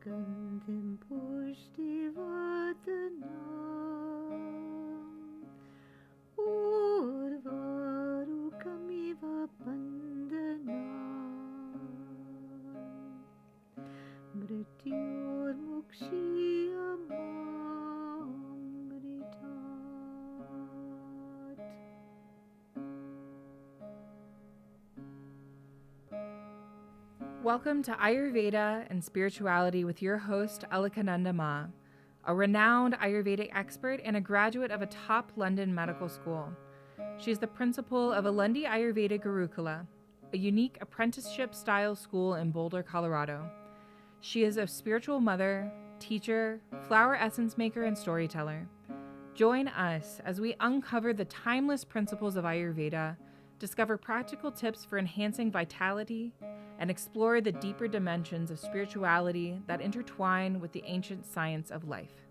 Gandhim Pushtivadanam Urvarukamiva Bandanam Mrityormukshiyamamritat. Welcome to Ayurveda and Spirituality with your host, Alakananda Ma, a renowned Ayurvedic expert and a graduate of a top London medical school. She is the principal of Alundi Ayurveda Gurukula, a unique apprenticeship-style school in Boulder, Colorado. She is a spiritual mother, teacher, flower essence maker, and storyteller. Join us as we uncover the timeless principles of Ayurveda, discover practical tips for enhancing vitality, and explore the deeper dimensions of spirituality that intertwine with the ancient science of life.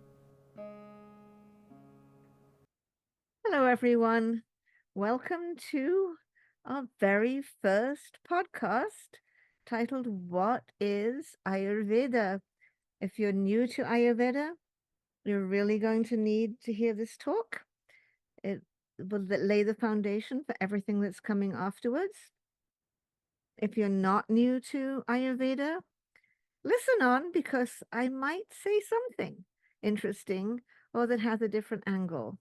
Hello, everyone. Welcome to our very first podcast titled What is Ayurveda? If you're new to Ayurveda, you're really going to need to hear this talk. It will lay the foundation for everything that's coming afterwards. If you're not new to Ayurveda, listen on because I might say something interesting or that has a different angle.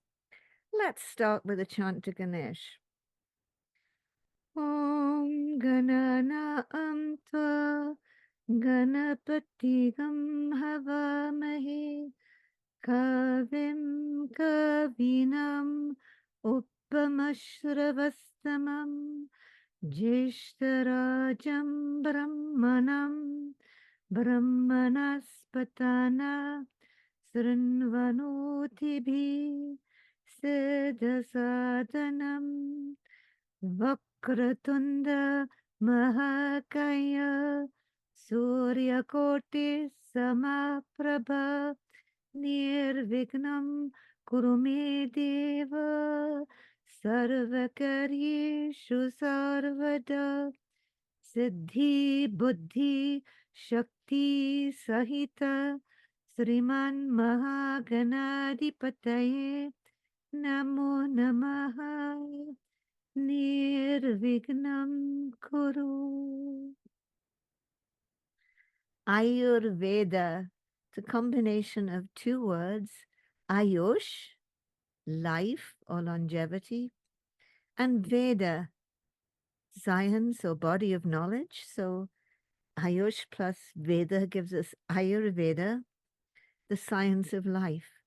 Let's start with a chant to Ganesh. Om Ganana Amtva Ganapatigam Havamahe Kavim Kavinam Uppamashravastamam Jeshtarajam Brahmanam Brahmanaspatana Srinvanotibhi Siddhasadanam Vakratunda Mahakaya Suryakoti Samaprabha Nirvignam Kurume Deva Sarvakaryeshu Sarvada Siddhi Buddhi Shakti Sahita Sriman Mahaganadipataye Namo Namaha Nirvignam Kuru. Ayurveda, it's a combination of two words, Ayush, life or longevity, and Veda, science or body of knowledge. So Ayush plus Veda gives us Ayurveda, the science of life.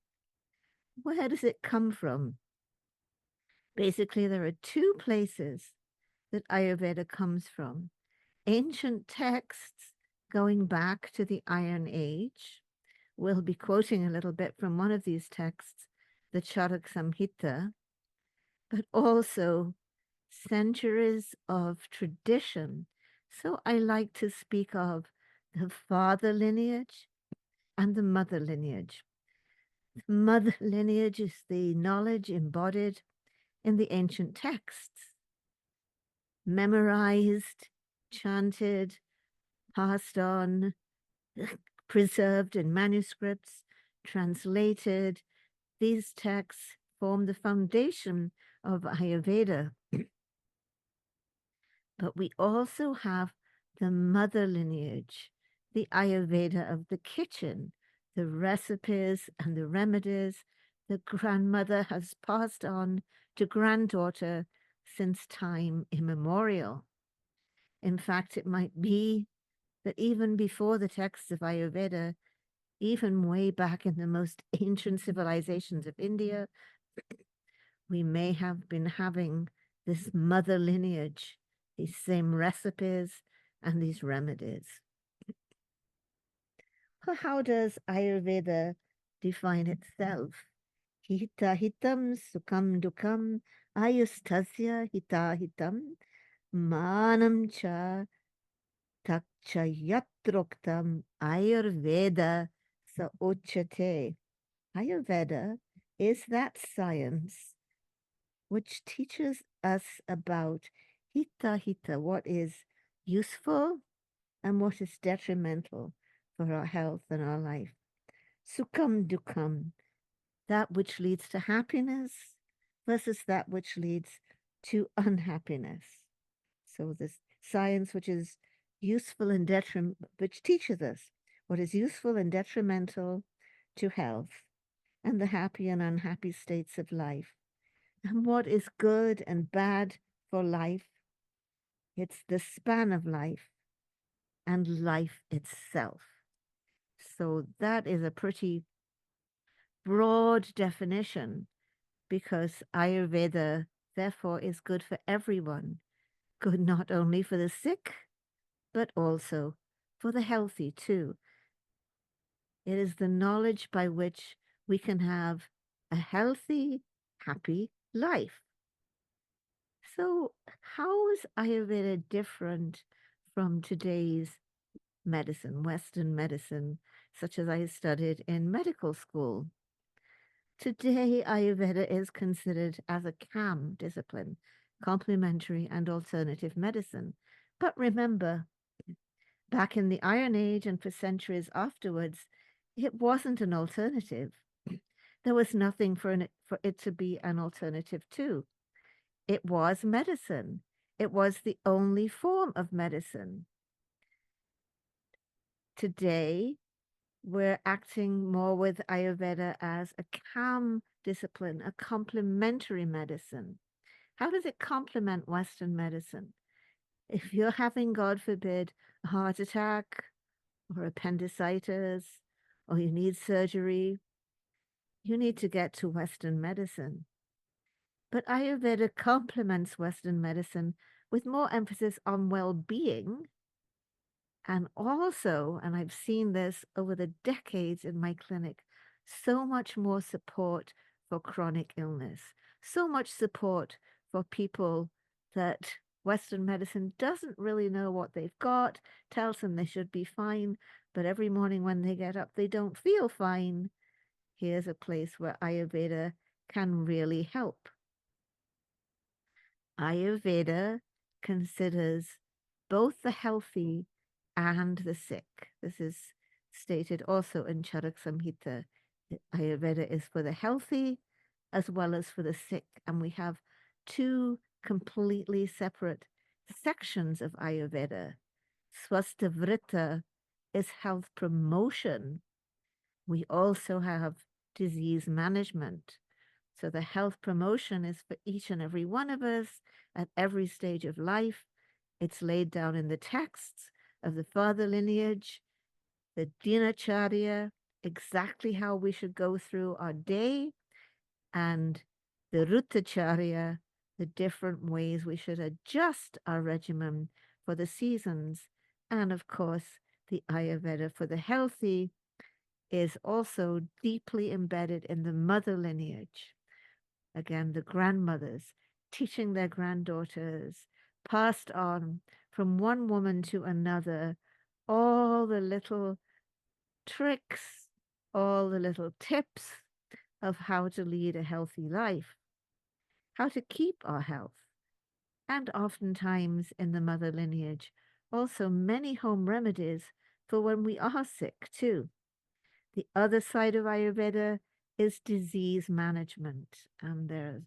Where does it come from? Basically, there are two places that Ayurveda comes from. Ancient texts going back to the Iron Age. We'll be quoting a little bit from one of these texts, the Charak Samhita, but also centuries of tradition. So I like to speak of the father lineage and the mother lineage. The mother lineage is the knowledge embodied in the ancient texts, memorized, chanted, passed on, preserved in manuscripts, translated. These texts form the foundation of Ayurveda. But we also have the mother lineage, the Ayurveda of the kitchen, the recipes and the remedies that grandmother has passed on to granddaughter since time immemorial. In fact, it might be that even before the texts of Ayurveda, even way back in the most ancient civilizations of India, we may have been having this mother lineage, these same recipes and these remedies. Well, how does Ayurveda define itself? Hita hitam sukam dukam ayustasya hita hitam manam cha takchayatroktam Ayurveda sa uchate. Ayurveda is that science which teaches us about hita hita, what is useful and what is detrimental for our health and our life. Sukham dukham, that which leads to happiness versus that which leads to unhappiness. So this science which is useful and which teaches us what is useful and detrimental to health and the happy and unhappy states of life, and what is good and bad for life. It's the span of life and life itself. So that is a pretty broad definition because Ayurveda, therefore, is good for everyone, good not only for the sick, but also for the healthy too. It is the knowledge by which we can have a healthy, happy life. So, how is Ayurveda different from today's medicine, Western medicine, such as I studied in medical school? Today, Ayurveda is considered as a CAM discipline, complementary and alternative medicine. But remember, back in the Iron Age and for centuries afterwards, it wasn't an alternative. There was nothing for it to be an alternative to. It was medicine. It was the only form of medicine. Today, we're acting more with Ayurveda as a calm discipline, a complementary medicine. How does it complement Western medicine? If you're having, God forbid, a heart attack or appendicitis, or you need surgery, you need to get to Western medicine. But Ayurveda complements Western medicine with more emphasis on well being. And also, and I've seen this over the decades in my clinic, so much more support for chronic illness, so much support for people that Western medicine doesn't really know what they've got, tells them they should be fine, but every morning when they get up, they don't feel fine. Here's a place where Ayurveda can really help. Ayurveda considers both the healthy and the sick. This is stated also in Charak Samhita. Ayurveda is for the healthy as well as for the sick. And we have two completely separate sections of Ayurveda. Swastavrita is health promotion. We also have disease management. So the health promotion is for each and every one of us at every stage of life. It's laid down in the texts of the father lineage, the dinacharya, exactly how we should go through our day, and the rutacharya, the different ways we should adjust our regimen for the seasons. And of course, the Ayurveda for the healthy is also deeply embedded in the mother lineage. Again, the grandmothers teaching their granddaughters, passed on from one woman to another, all the little tricks, all the little tips of how to lead a healthy life, how to keep our health. And oftentimes in the mother lineage, also many home remedies for when we are sick too. The other side of Ayurveda is disease management, and there's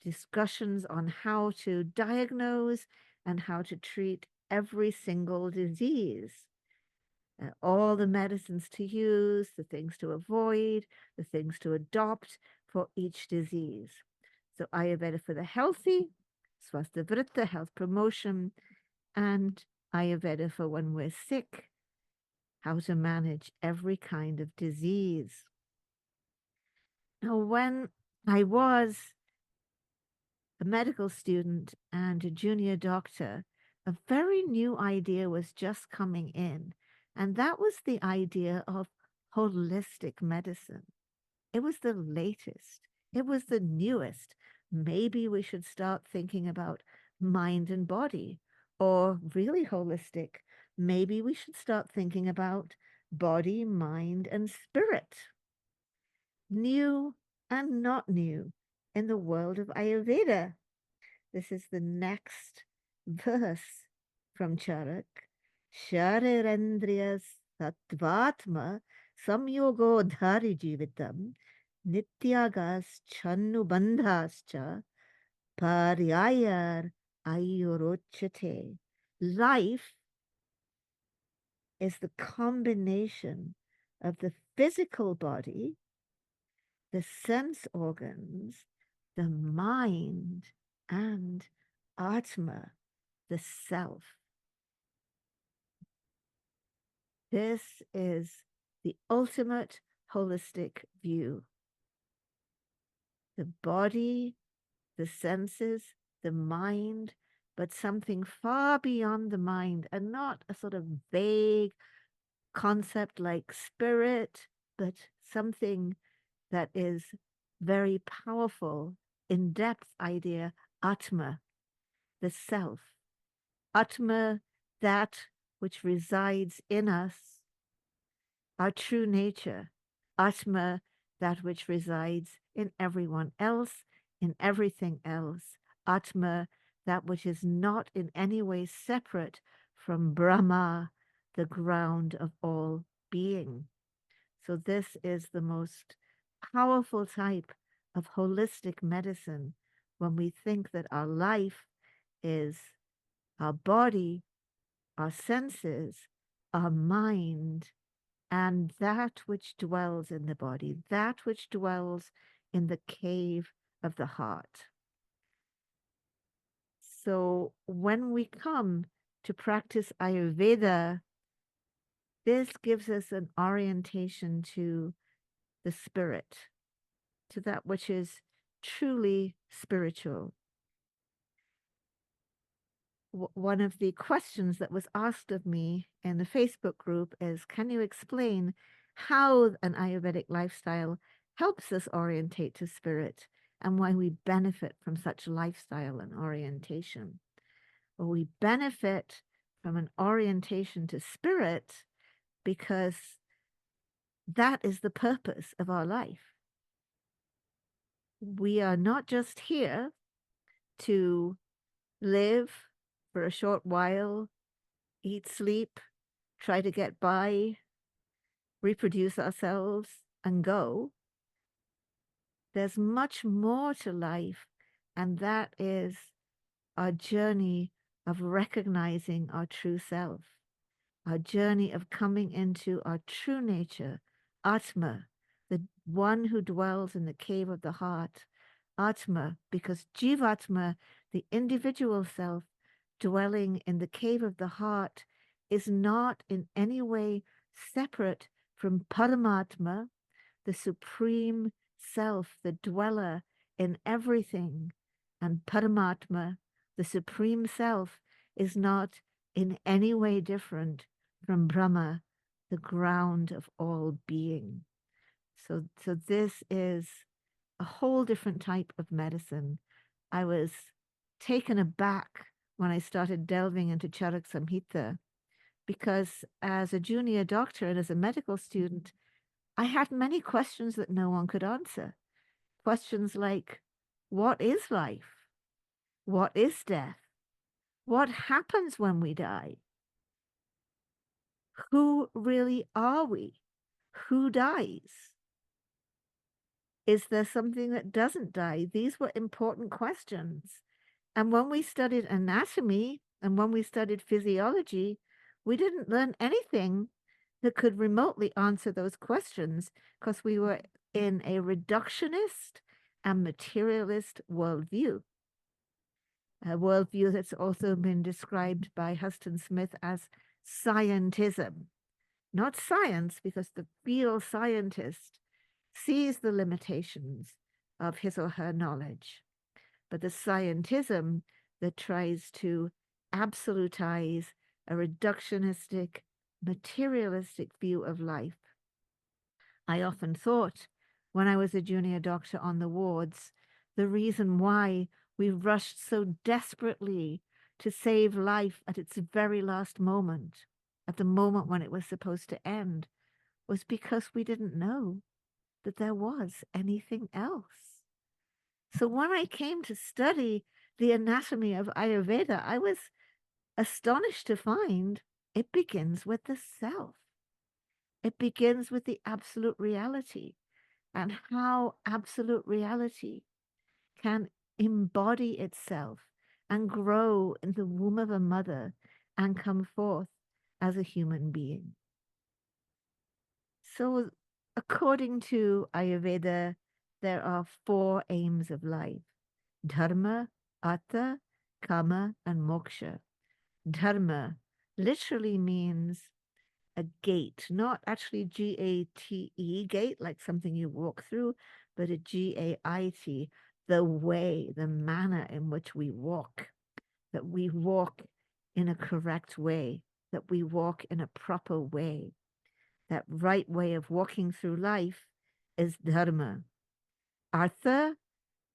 discussions on how to diagnose and how to treat every single disease. All the medicines to use, the things to avoid, the things to adopt for each disease. So Ayurveda for the healthy, Swastavrita, health promotion, and Ayurveda for when we're sick, how to manage every kind of disease. Now, when I was a medical student and a junior doctor, a very new idea was just coming in, and that was the idea of holistic medicine. It was the latest, it was the newest. Maybe we should start thinking about mind and body, or really holistic. Maybe we should start thinking about body, mind, and spirit. New and not new in the world of Ayurveda. This is the next verse from Charak. Sharirendriyas Tattvatma samyogo dhari jivitam nityagas channubandhascha paryayar ayurochate. Life is the combination of the physical body, the sense organs, the mind, and Atma, the self. This is the ultimate holistic view. The body, the senses, the mind, but something far beyond the mind, and not a sort of vague concept like spirit, but something that is very powerful, in depth idea, Atma, the self. Atma, that which resides in us, our true nature. Atma, that which resides in everyone else, in everything else. Atma, that which is not in any way separate from Brahma, the ground of all being. So, this is the most powerful type of holistic medicine when we think that our life is our body, our senses, our mind, and that which dwells in the body, that which dwells in the cave of the heart. So when we come to practice Ayurveda, this gives us an orientation to the spirit, to that which is truly spiritual. One of the questions that was asked of me in the Facebook group is, can you explain how an Ayurvedic lifestyle helps us orientate to spirit and why we benefit from such lifestyle and orientation? Well, we benefit from an orientation to spirit because that is the purpose of our life. We are not just here to live for a short while, eat, sleep, try to get by, reproduce ourselves, and go. There's much more to life, and that is our journey of recognizing our true self, our journey of coming into our true nature, Atma, the one who dwells in the cave of the heart. Atma, because Jivatma, the individual self dwelling in the cave of the heart, is not in any way separate from Paramatma, the supreme self, the dweller in everything. And Paramatma, the supreme self, is not in any way different from Brahma, the ground of all being. So this is a whole different type of medicine. I was taken aback when I started delving into Charak Samhita, because as a junior doctor and as a medical student, I had many questions that no one could answer. Questions like, what is life? What is death? What happens when we die? Who really are we? Who dies? Is there something that doesn't die? These were important questions. And when we studied anatomy and when we studied physiology, we didn't learn anything that could remotely answer those questions because we were in a reductionist and materialist worldview. A worldview that's also been described by Huston Smith as scientism. Not science, because the real scientist sees the limitations of his or her knowledge, but the scientism that tries to absolutize a reductionistic, materialistic view of life. I often thought when I was a junior doctor on the wards, the reason why we rushed so desperately to save life at its very last moment, at the moment when it was supposed to end, was because we didn't know that there was anything else. So when I came to study the anatomy of Ayurveda, I was astonished to find it begins with the self. It begins with the absolute reality and how absolute reality can embody itself and grow in the womb of a mother and come forth as a human being. So, according to Ayurveda, there are four aims of life: dharma, artha, kama, and moksha. Dharma literally means a gate, not actually Gate, gate, like something you walk through, but a Gait, the way, the manner in which we walk, that we walk in a correct way, that we walk in a proper way. That right way of walking through life is dharma. Artha,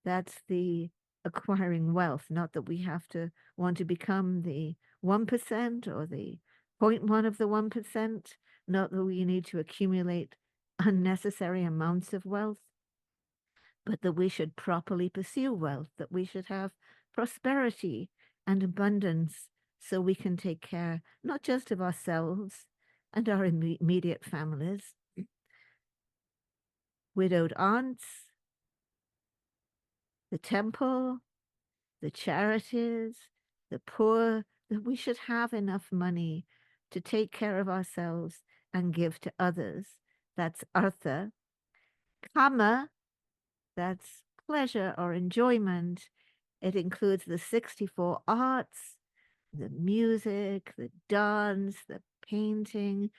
that's the acquiring wealth, not that we have to want to become the 1% or the zero point 0.1 of the 1%, not that we need to accumulate unnecessary amounts of wealth, but that we should properly pursue wealth, that we should have prosperity and abundance so we can take care not just of ourselves and our immediate families, widowed aunts, the temple, the charities, the poor, that we should have enough money to take care of ourselves and give to others. That's artha. Kama, that's pleasure or enjoyment. It includes the 64 arts, the music, the dance, the painting,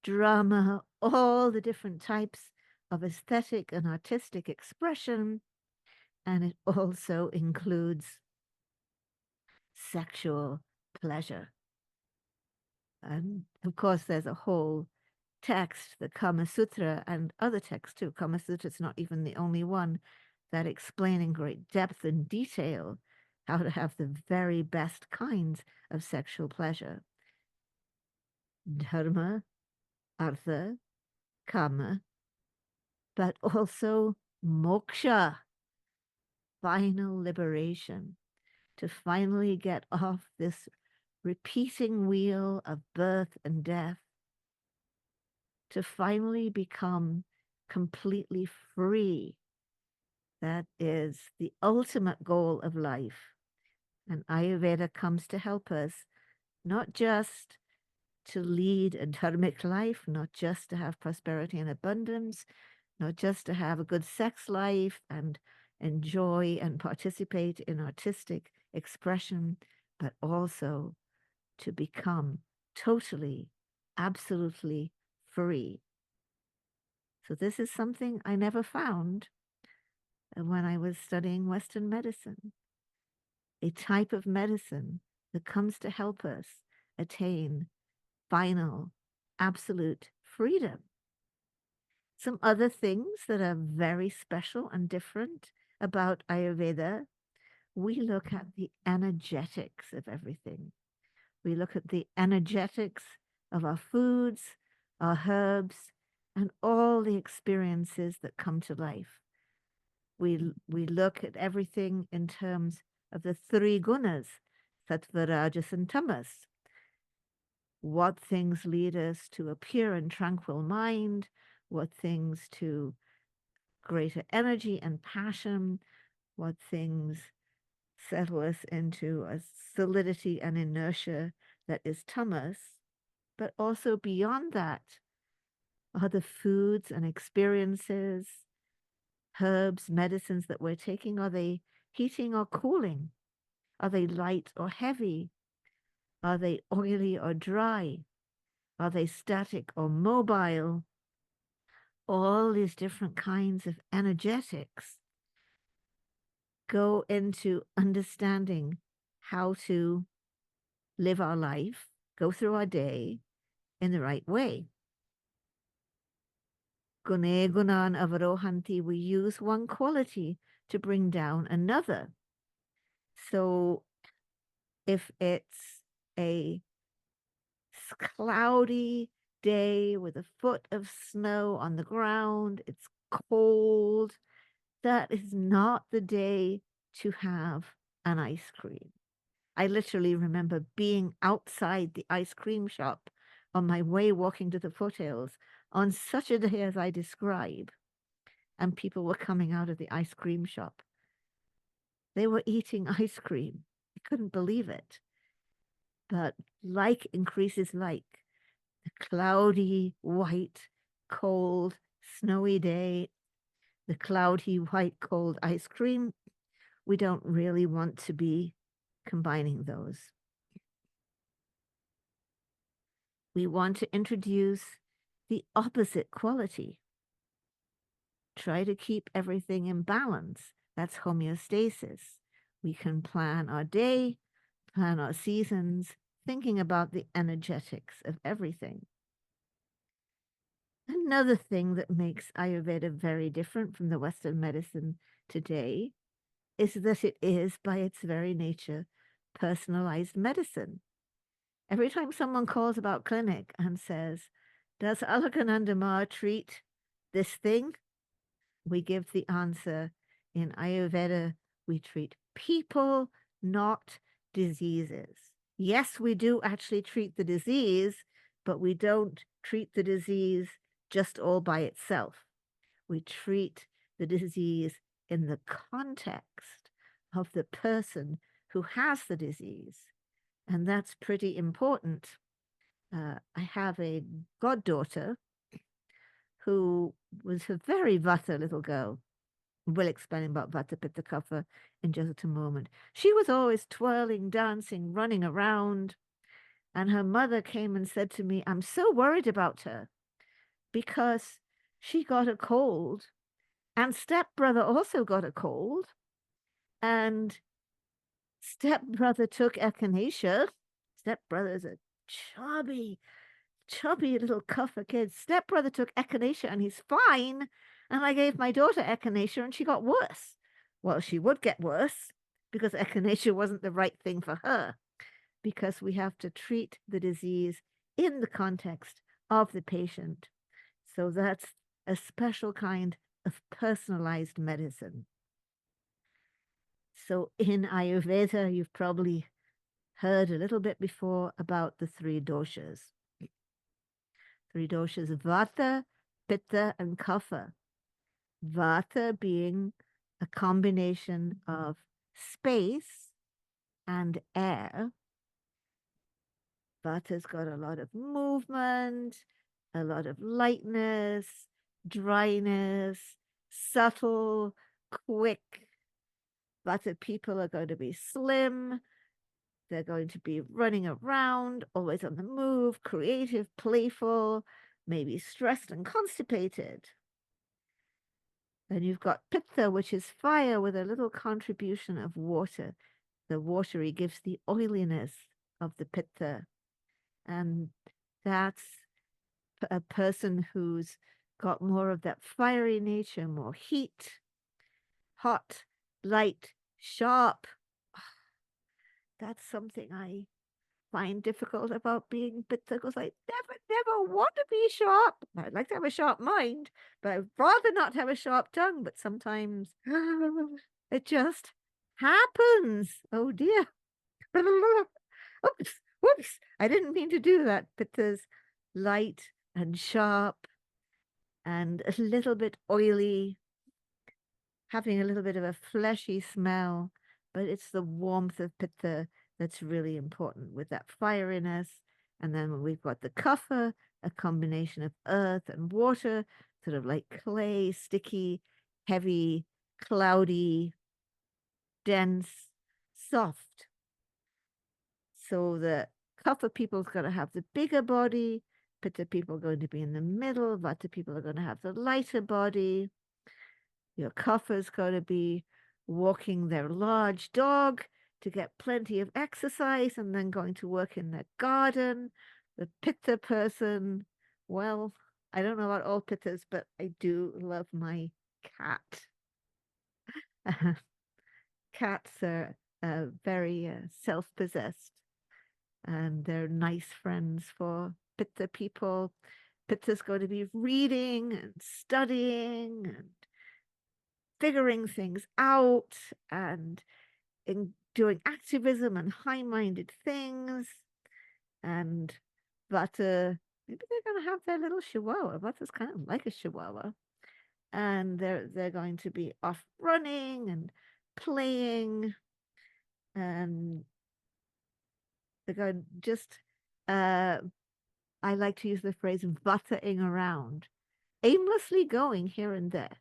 drama, all the different types of aesthetic and artistic expression. And it also includes sexual pleasure. And of course, there's a whole text, the Kama Sutra, and other texts too. Kama Sutra is not even the only one that explain in great depth and detail how to have the very best kinds of sexual pleasure. Dharma, artha, kama, but also moksha, final liberation, to finally get off this repeating wheel of birth and death, to finally become completely free. That is the ultimate goal of life. And Ayurveda comes to help us not just to lead a dharmic life, not just to have prosperity and abundance, not just to have a good sex life and enjoy and participate in artistic expression, but also to become totally, absolutely free. So, this is something I never found when I was studying Western medicine, a type of medicine that comes to help us attain final, absolute freedom. Some other things that are very special and different about Ayurveda, we look at the energetics of everything. We look at the energetics of our foods, our herbs, and all the experiences that come to life. We look at everything in terms of the three gunas, sattva, rajas, and tamas. What things lead us to a pure and tranquil mind, what things to greater energy and passion, what things settle us into a solidity and inertia that is tamas, but also beyond that are the foods and experiences, herbs, medicines that we're taking. Are they heating or cooling? Are they light or heavy? Are they oily or dry? Are they static or mobile? All these different kinds of energetics go into understanding how to live our life, go through our day in the right way. Gune gunan avarohanti, we use one quality to bring down another. So if it's a cloudy day with a foot of snow on the ground, it's cold, that is not the day to have an ice cream. I literally remember being outside the ice cream shop on my way walking to the foothills on such a day as I describe, and people were coming out of the ice cream shop. They were eating ice cream. I couldn't believe it. But like increases like. The cloudy, white, cold, snowy day, the cloudy, white, cold ice cream. We don't really want to be combining those. We want to introduce the opposite quality. Try to keep everything in balance. That's homeostasis. We can plan our day, plan our seasons, thinking about the energetics of everything. Another thing that makes Ayurveda very different from the Western medicine today is that it is, by its very nature, personalized medicine. Every time someone calls about clinic and says, does Alakananda Ma treat this thing? We give the answer in Ayurveda, we treat people, not diseases. Yes, we do actually treat the disease, but we don't treat the disease just all by itself. We treat the disease in the context of the person who has the disease. And that's pretty important. I have a goddaughter who was a very vata little girl. We'll explain about Vata Pitta Kapha in just a moment. She was always twirling, dancing, running around. And her mother came and said to me, I'm so worried about her because she got a cold and stepbrother also got a cold. And stepbrother took echinacea. Stepbrother's a chubby little cuffer kid. Stepbrother took echinacea and he's fine. And I gave my daughter echinacea and she got worse. Well, she would get worse because echinacea wasn't the right thing for her, because we have to treat the disease in the context of the patient. So that's a special kind of personalized medicine. So in Ayurveda, you've probably heard a little bit before about the three doshas. Three doshas, Vata, Pitta, and Kapha. Vata being a combination of space and air. Vata's got a lot of movement, a lot of lightness, dryness, subtle, quick. Vata people are going to be slim. They're going to be running around, always on the move, creative, playful, maybe stressed and constipated. Then you've got Pitta, which is fire with a little contribution of water. The watery gives the oiliness of the Pitta. And that's a person who's got more of that fiery nature, more heat, hot, light, sharp. That's something I find difficult about being Pitta, because I never want to be sharp. I'd like to have a sharp mind, but I'd rather not have a sharp tongue. But sometimes it just happens. Oh dear. Oops, whoops. I didn't mean to do that. Pitta's light and sharp and a little bit oily, having a little bit of a fleshy smell, but it's the warmth of Pitta that's really important with that fieriness. And then we've got the Kapha, a combination of earth and water, sort of like clay, sticky, heavy, cloudy, dense, soft. So the Kapha people's got to have the bigger body, Pitta people are going to be in the middle, Vata people are going to have the lighter body. Your Kapha's got to be walking their large dog to get plenty of exercise and then going to work in the garden. The Pitta person, well, I don't know about all Pittas, but I do love my cat. Cats are very self-possessed and they're nice friends for Pitta people. Pitta's going to be reading and studying and figuring things out and in doing activism and high-minded things. And Vata maybe they're going to have their little chihuahua. Vatta's kind of like a chihuahua. And they're going to be off running and playing, and they're going just I like to use the phrase buttering around, aimlessly going here and there.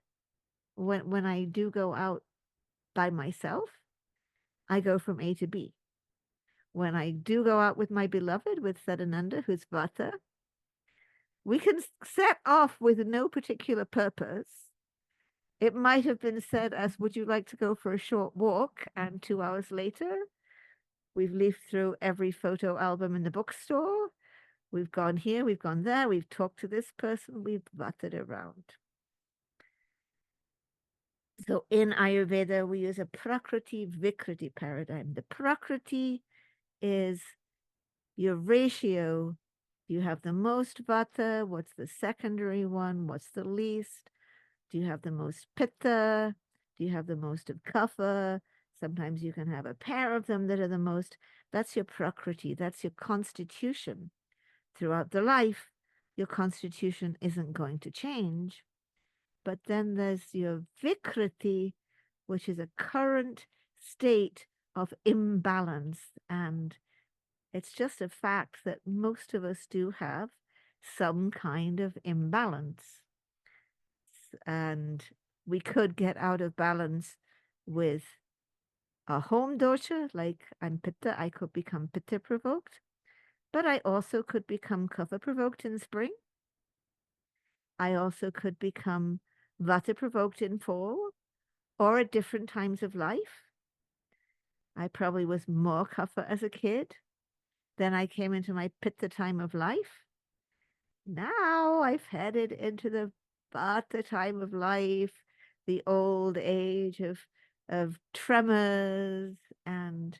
When I do go out by myself, I go from A to B. When I do go out with my beloved, with Sadananda, who's Vata, we can set off with no particular purpose. It might have been said as, would you like to go for a short walk? And 2 hours later, we've leafed through every photo album in the bookstore. We've gone here, we've gone there, we've talked to this person, we've butted around. So in Ayurveda, we use a Prakriti Vikriti paradigm. The Prakriti is your ratio. You have the most Vata, what's the secondary one, what's the least? Do you have the most Pitta? Do you have the most of Kapha? Sometimes you can have a pair of them that are the most. That's your Prakriti, that's your constitution. Throughout the life, your constitution isn't going to change. But then there's your Vikriti, which is a current state of imbalance. And it's just a fact that most of us do have some kind of imbalance. And we could get out of balance with a home dosha, like I'm Pitta, I could become Pitta provoked. But I also could become Kapha provoked in spring. I also could become Vata provoked in fall or at different times of life. I probably was more Kapha as a kid. Then I came into my Pitta time of life. Now I've headed into the Vata time of life, the old age of tremors and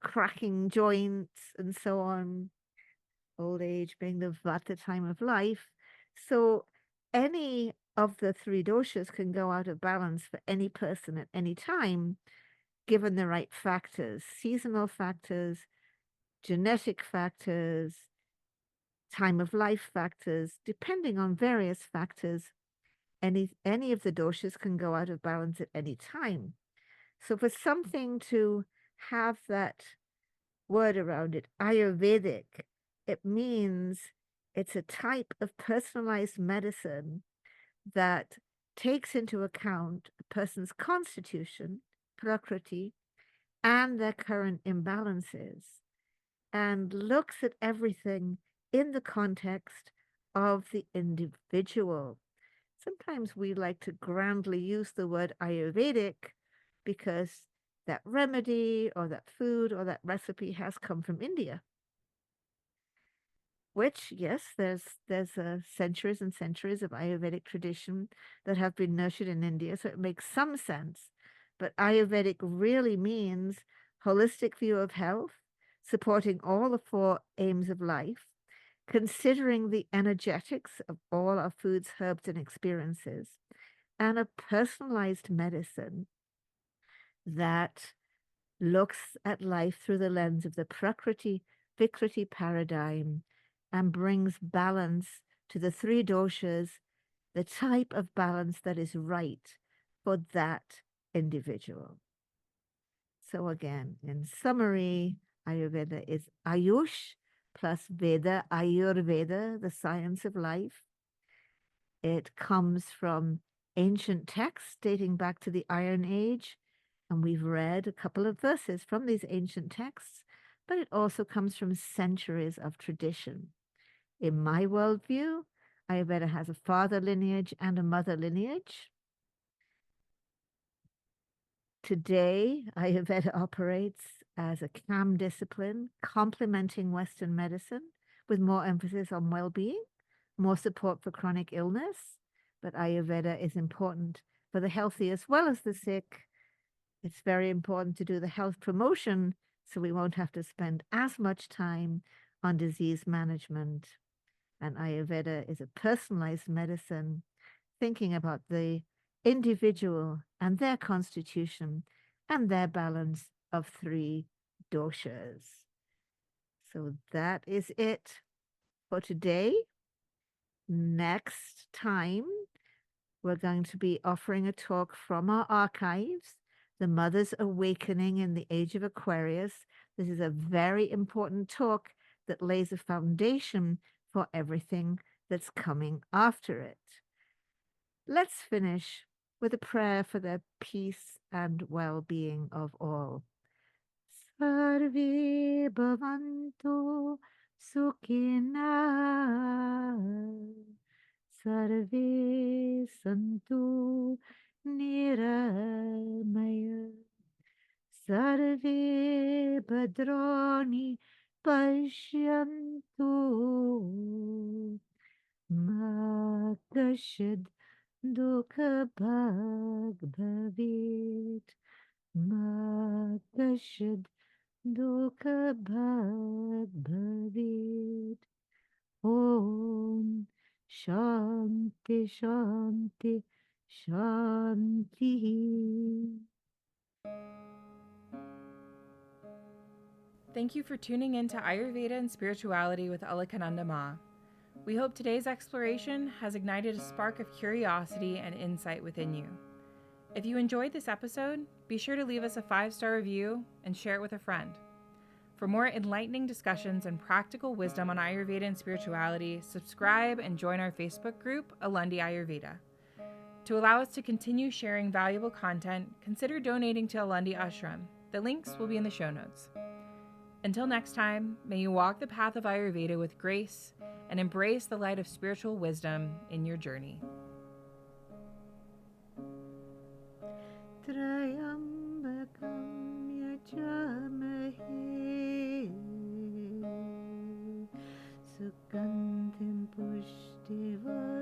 cracking joints and so on. Old age being the Vata time of life. So any of the three doshas can go out of balance for any person at any time, given the right factors, seasonal factors, genetic factors, time of life factors, depending on various factors. Any of the doshas can go out of balance at any time. So for something to have that word around it, Ayurvedic, it means it's a type of personalized medicine that takes into account a person's constitution, prakriti, and their current imbalances, and looks at everything in the context of the individual. Sometimes we like to grandly use the word Ayurvedic because that remedy or that food or that recipe has come from India. Which, yes, there's centuries and centuries of Ayurvedic tradition that have been nurtured in India, so it makes some sense. But Ayurvedic really means holistic view of health, supporting all the four aims of life, considering the energetics of all our foods, herbs, and experiences, and a personalized medicine that looks at life through the lens of the Prakriti Vikriti paradigm and brings balance to the three doshas, the type of balance that is right for that individual. So again, in summary, Ayurveda is Ayush plus Veda, Ayurveda, the science of life. It comes from ancient texts dating back to the Iron Age, and we've read a couple of verses from these ancient texts, but it also comes from centuries of tradition. In my worldview, Ayurveda has a father lineage and a mother lineage. Today, Ayurveda operates as a CAM discipline, complementing Western medicine with more emphasis on well-being, more support for chronic illness. But Ayurveda is important for the healthy as well as the sick. It's very important to do the health promotion so we won't have to spend as much time on disease management. And Ayurveda is a personalized medicine, thinking about the individual and their constitution and their balance of three doshas. So that is it. for today. Next time, we're going to be offering a talk from our archives, The Mother's Awakening in the Age of Aquarius. This is a very important talk that lays a foundation for everything that's coming after it. Let's finish with a prayer for the peace and well-being of all. Sarve bhavantu sukhina sarve santu niramaya sarve bhadrani pashyantu ma kashid dukha bhag bhavet ma kashid dukha bhag bhavet. Om Shanti Shanti Shanti. Thank you for tuning in to Ayurveda and Spirituality with Alakananda Ma. We hope today's exploration has ignited a spark of curiosity and insight within you. If you enjoyed this episode, be sure to leave us a 5-star review and share it with a friend. For more enlightening discussions and practical wisdom on Ayurveda and spirituality, subscribe and join our Facebook group, Alundi Ayurveda. To allow us to continue sharing valuable content, consider donating to Alundi Ashram. The links will be in the show notes. Until next time, may you walk the path of Ayurveda with grace and embrace the light of spiritual wisdom in your journey. Trayambakam yajamahe Sugandhim pushtivardhanam